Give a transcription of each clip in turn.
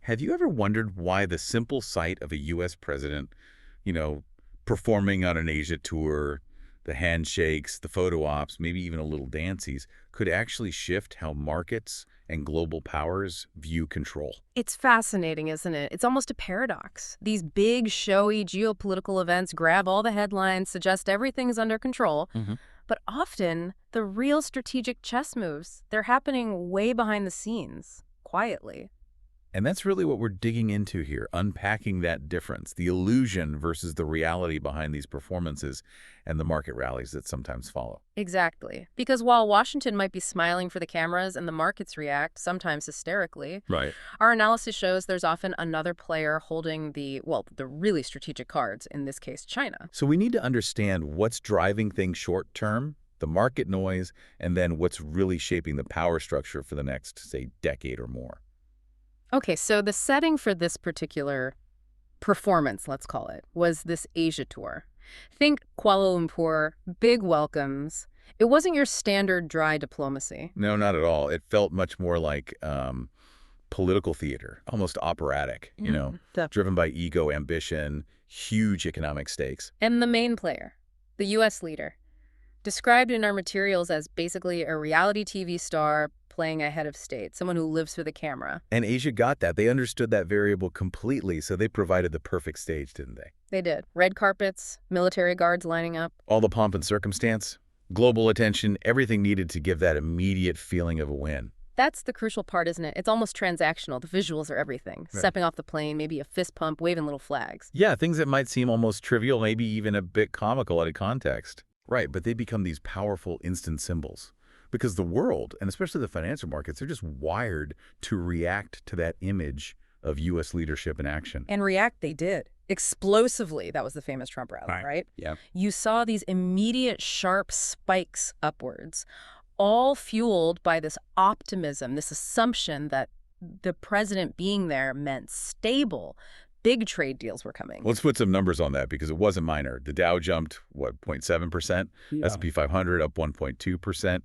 Have you ever wondered why the simple sight of a U.S. president, you know, performing on an Asia tour, the handshakes, the photo ops, maybe even a little dances, could actually shift how markets and global powers view control? It's fascinating, isn't it? It's almost a paradox. These big, showy geopolitical events grab all the headlines, suggest everything's under control, Hmm. but often the real strategic chess moves, they're happening way behind the scenes, quietly. And that's really what we're digging into here, unpacking that difference, the illusion versus the reality behind these performances and the market rallies that sometimes follow. Exactly. Because while Washington might be smiling for the cameras and the markets react, sometimes hysterically, Right. our analysis shows there's often another player holding the really strategic cards, in this case, China. So we need to understand what's driving things short term, the market noise, and then what's really shaping the power structure for the next, say, decade or more. Okay, so the setting for this particular performance, let's call it, was this Asia tour. Think Kuala Lumpur, big welcomes. It wasn't your standard dry diplomacy. No, not at all. It felt much more like political theater, almost operatic, driven by ego, ambition, huge economic stakes. And the main player, the U.S. leader, described in our materials as basically a reality TV star playing a head of state, someone who lives for the camera. And Asia got that. They understood that variable completely, so they provided the perfect stage, didn't they? They did. Red carpets, military guards lining up. All the pomp and circumstance, global attention, everything needed to give that immediate feeling of a win. That's the crucial part, isn't it? It's almost transactional. The visuals are everything. Right. Stepping off the plane, maybe a fist pump, waving little flags. Yeah, things that might seem almost trivial, maybe even a bit comical out of context. Right, but they become these powerful instant symbols. Because the world, and especially the financial markets, are just wired to react to that image of U.S. leadership in action. And react they did. Explosively. That was the famous Trump rally, right? Yeah. You saw these immediate sharp spikes upwards, all fueled by this optimism, this assumption that the president being there meant stable. Big trade deals were coming. Let's put some numbers on that because it wasn't minor. The Dow jumped, what, 0.7%? Yeah. S&P 500 up 1.2%.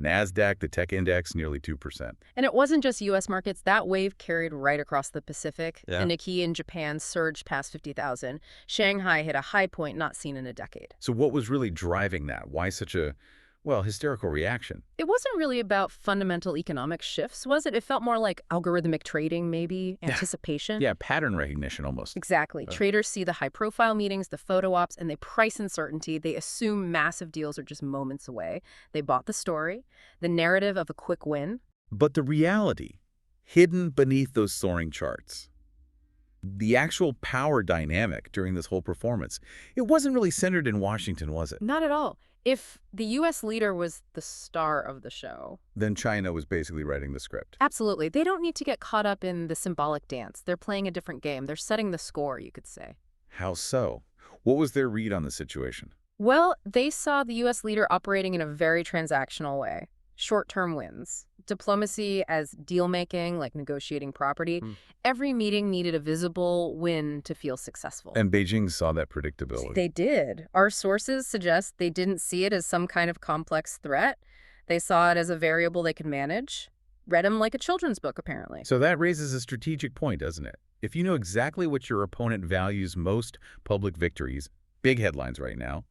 NASDAQ, the tech index, nearly 2%. And it wasn't just U.S. markets. That wave carried right across the Pacific. Yeah. The Nikkei in Japan surged past 50,000. Shanghai hit a high point not seen in a decade. So what was really driving that? Why such a, well, hysterical reaction? It wasn't really about fundamental economic shifts, was it? It felt more like algorithmic trading, maybe, anticipation. Yeah, pattern recognition almost. Exactly. Traders see the high-profile meetings, the photo ops, and they price uncertainty. They assume massive deals are just moments away. They bought the story, the narrative of a quick win. But the reality, hidden beneath those soaring charts, the actual power dynamic during this whole performance, it wasn't really centered in Washington, was it? Not at all. If the U.S. leader was the star of the show, Then China was basically writing the script. absolutely. They don't need to get caught up in the symbolic dance. They're playing a different game. They're setting the score, you could say. How so? What was their read on the situation? Well, they saw the U.S. leader operating in a very transactional way. Short-term wins. Diplomacy as deal-making, like negotiating property. Every meeting needed a visible win to feel successful. And Beijing saw that predictability. They did. Our sources suggest they didn't see it as some kind of complex threat. They saw it as a variable they could manage. Read them like a children's book, apparently. So that raises a strategic point, doesn't it? If you know exactly what your opponent values most, public victories, big headlines right now,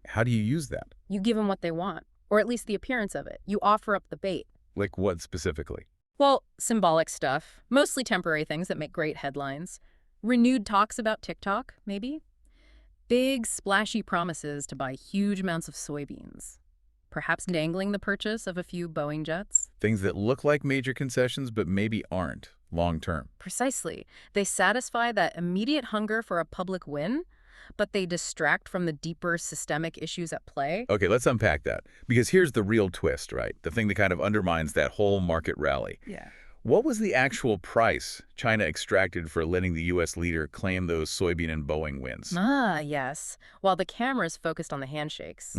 how do you use that? You give them what they want, or at least the appearance of it. You offer up the bait. Like what specifically? Well, symbolic stuff, mostly temporary things that make great headlines. Renewed talks about TikTok, maybe. Big, splashy promises to buy huge amounts of soybeans. Perhaps dangling the purchase of a few Boeing jets. Things that look like major concessions but maybe aren't long term. Precisely. They satisfy that immediate hunger for a public win, but they distract from the deeper systemic issues at play. Okay, let's unpack that. Because here's the real twist, right? The thing that kind of undermines that whole market rally. Yeah. What was the actual price China extracted for letting the U.S. leader claim those soybean and Boeing wins? Ah, yes. While the cameras focused on the handshakes,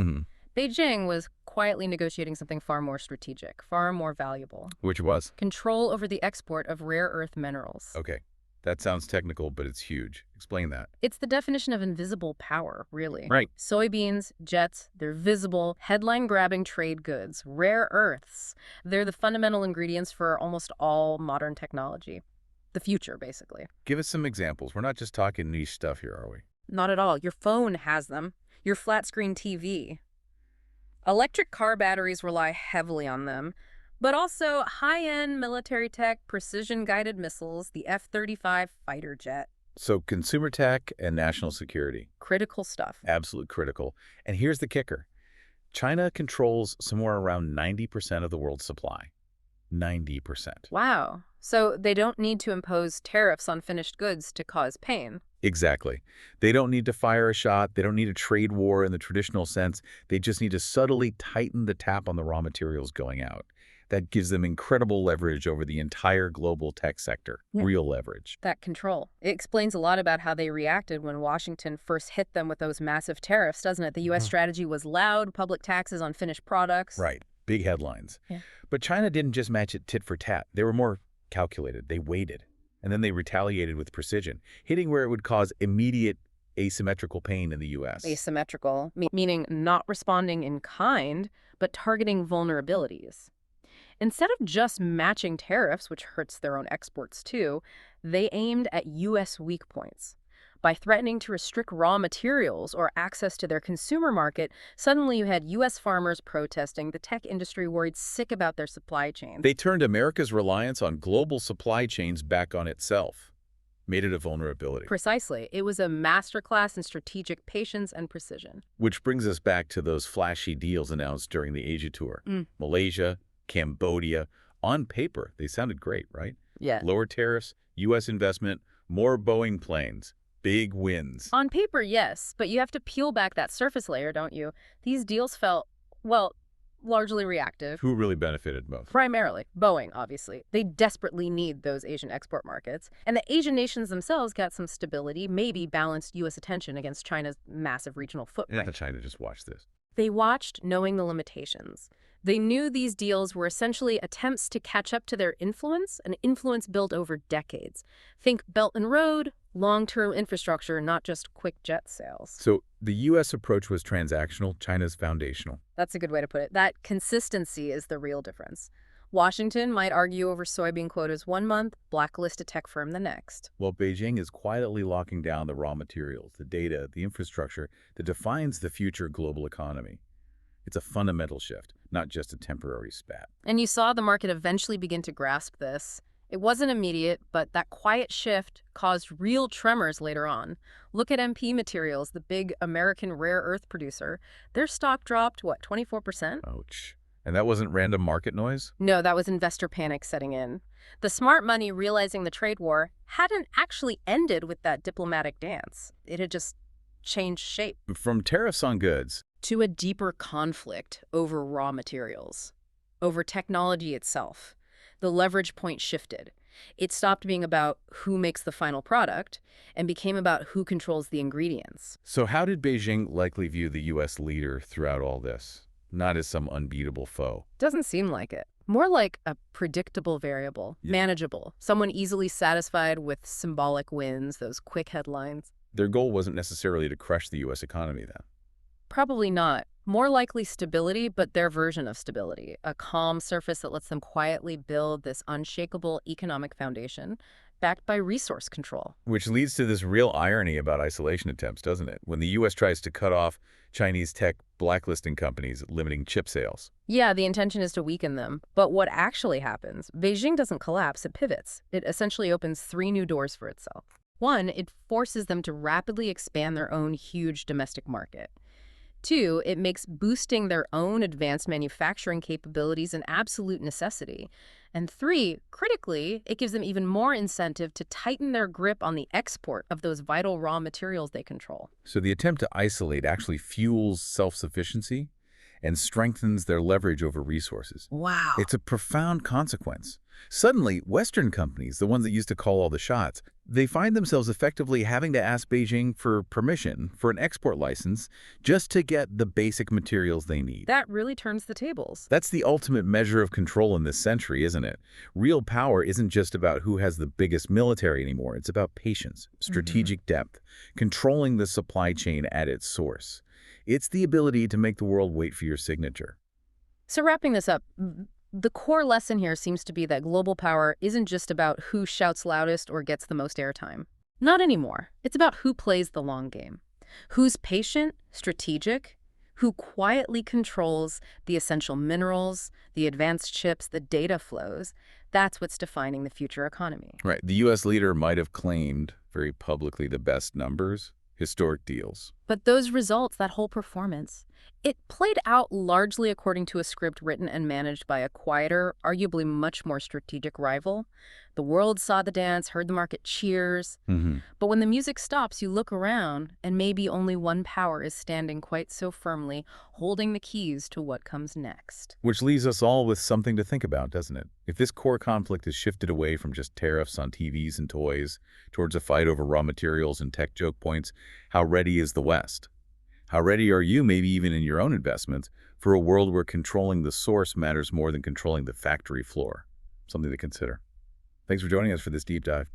Beijing was quietly negotiating something far more strategic, far more valuable. Which was? Control over the export of rare earth minerals. Okay, that sounds technical, but it's huge. Explain that. It's the definition of invisible power, really. Right. Soybeans, jets, they're visible, headline-grabbing trade goods, rare earths. They're the fundamental ingredients for almost all modern technology. the future, basically. Give us some examples. We're not just talking niche stuff here, are we? Not at all. Your phone has them. Your flat-screen TV. Electric car batteries rely heavily on them, but also high-end military tech, precision-guided missiles, the F-35 fighter jet. So consumer tech and national security. Critical stuff. Absolute critical. And here's the kicker. China controls somewhere around 90% of the world's supply. 90%. Wow. So they don't need to impose tariffs on finished goods to cause pain. Exactly. They don't need to fire a shot. They don't need a trade war in the traditional sense. They just need to subtly tighten the tap on the raw materials going out. That gives them incredible leverage over the entire global tech sector. Yeah. Real leverage. That control. It explains a lot about how they reacted when Washington first hit them with those massive tariffs, doesn't it? The U.S. strategy was loud, public taxes on finished products. Right. Big headlines. Yeah. But China didn't just match it tit for tat. They were more calculated. They waited. And then they retaliated with precision, hitting where it would cause immediate asymmetrical pain in the U.S. Asymmetrical, meaning not responding in kind, but targeting vulnerabilities. Instead of just matching tariffs, which hurts their own exports too, they aimed at U.S. weak points. By threatening to restrict raw materials or access to their consumer market, suddenly you had U.S. farmers protesting, the tech industry worried sick about their supply chains. They turned America's reliance on global supply chains back on itself, made it a vulnerability. Precisely. It was a masterclass in strategic patience and precision. Which brings us back to those flashy deals announced during the Asia tour. Malaysia, Cambodia. On paper, they sounded great, right? Yeah. Lower tariffs, U.S. investment, more Boeing planes. Big wins. On paper, yes, but you have to peel back that surface layer, don't you? These deals felt, well, largely reactive. Who really benefited most? Primarily, Boeing, obviously. They desperately need those Asian export markets. And the Asian nations themselves got some stability, maybe balanced U.S. attention against China's massive regional footprint. Yeah, China just watched this. They watched, knowing the limitations. They knew these deals were essentially attempts to catch up to their influence, an influence built over decades. Think Belt and Road, long-term infrastructure, not just quick jet sales. So the U.S. approach was transactional, China's foundational. That's a good way to put it. That consistency is the real difference. Washington might argue over soybean quotas one month, blacklist a tech firm the next. While Beijing is quietly locking down the raw materials, the data, the infrastructure that defines the future global economy. It's a fundamental shift, not just a temporary spat. And you saw the market eventually begin to grasp this. It wasn't immediate, but that quiet shift caused real tremors later on. Look at MP Materials, the big American rare earth producer. Their stock dropped, what, 24%? Ouch. And that wasn't random market noise? No, that was investor panic setting in. The smart money, realizing the trade war hadn't actually ended with that diplomatic dance. It had just changed shape. From tariffs on goods to a deeper conflict over raw materials, over technology itself. The leverage point shifted. It stopped being about who makes the final product and became about who controls the ingredients. So how did Beijing likely view the U.S. leader throughout all this? Not as some unbeatable foe. Doesn't seem like it. More like a predictable variable, manageable, someone easily satisfied with symbolic wins, those quick headlines. Their goal wasn't necessarily to crush the U.S. economy then. Probably not. More likely stability, but their version of stability. A calm surface that lets them quietly build this unshakable economic foundation, backed by resource control. Which leads to this real irony about isolation attempts, doesn't it? When the U.S. tries to cut off Chinese tech blacklisting companies, limiting chip sales. Yeah, the intention is to weaken them. But what actually happens? Beijing doesn't collapse, it pivots. It essentially opens 3 new doors for itself. 1, it forces them to rapidly expand their own huge domestic market. 2, it makes boosting their own advanced manufacturing capabilities an absolute necessity. And 3, critically, it gives them even more incentive to tighten their grip on the export of those vital raw materials they control. So the attempt to isolate actually fuels self-sufficiency and strengthens their leverage over resources. Wow. It's a profound consequence. Suddenly, Western companies, the ones that used to call all the shots, they find themselves effectively having to ask Beijing for permission for an export license just to get the basic materials they need. That really turns the tables. That's the ultimate measure of control in this century, isn't it? Real power isn't just about who has the biggest military anymore. It's about patience, strategic depth, controlling the supply chain at its source. It's the ability to make the world wait for your signature. So wrapping this up, The core lesson here seems to be that global power isn't just about who shouts loudest or gets the most airtime. Not anymore. It's about who plays the long game, who's patient, strategic, who quietly controls the essential minerals, the advanced chips, the data flows. That's what's defining the future economy. Right. The U.S. leader might have claimed very publicly the best numbers, historic deals. But those results, that whole performance, it played out largely according to a script written and managed by a quieter, arguably much more strategic rival. The world saw the dance, heard the market cheers. Hmm. But when the music stops, you look around, and maybe only one power is standing quite so firmly, holding the keys to what comes next. Which leaves us all with something to think about, doesn't it? If this core conflict is shifted away from just tariffs on TVs and toys towards a fight over raw materials and tech joke points, how ready is the West? How ready are you, maybe even in your own investments, for a world where controlling the source matters more than controlling the factory floor? Something to consider. Thanks for joining us for this deep dive.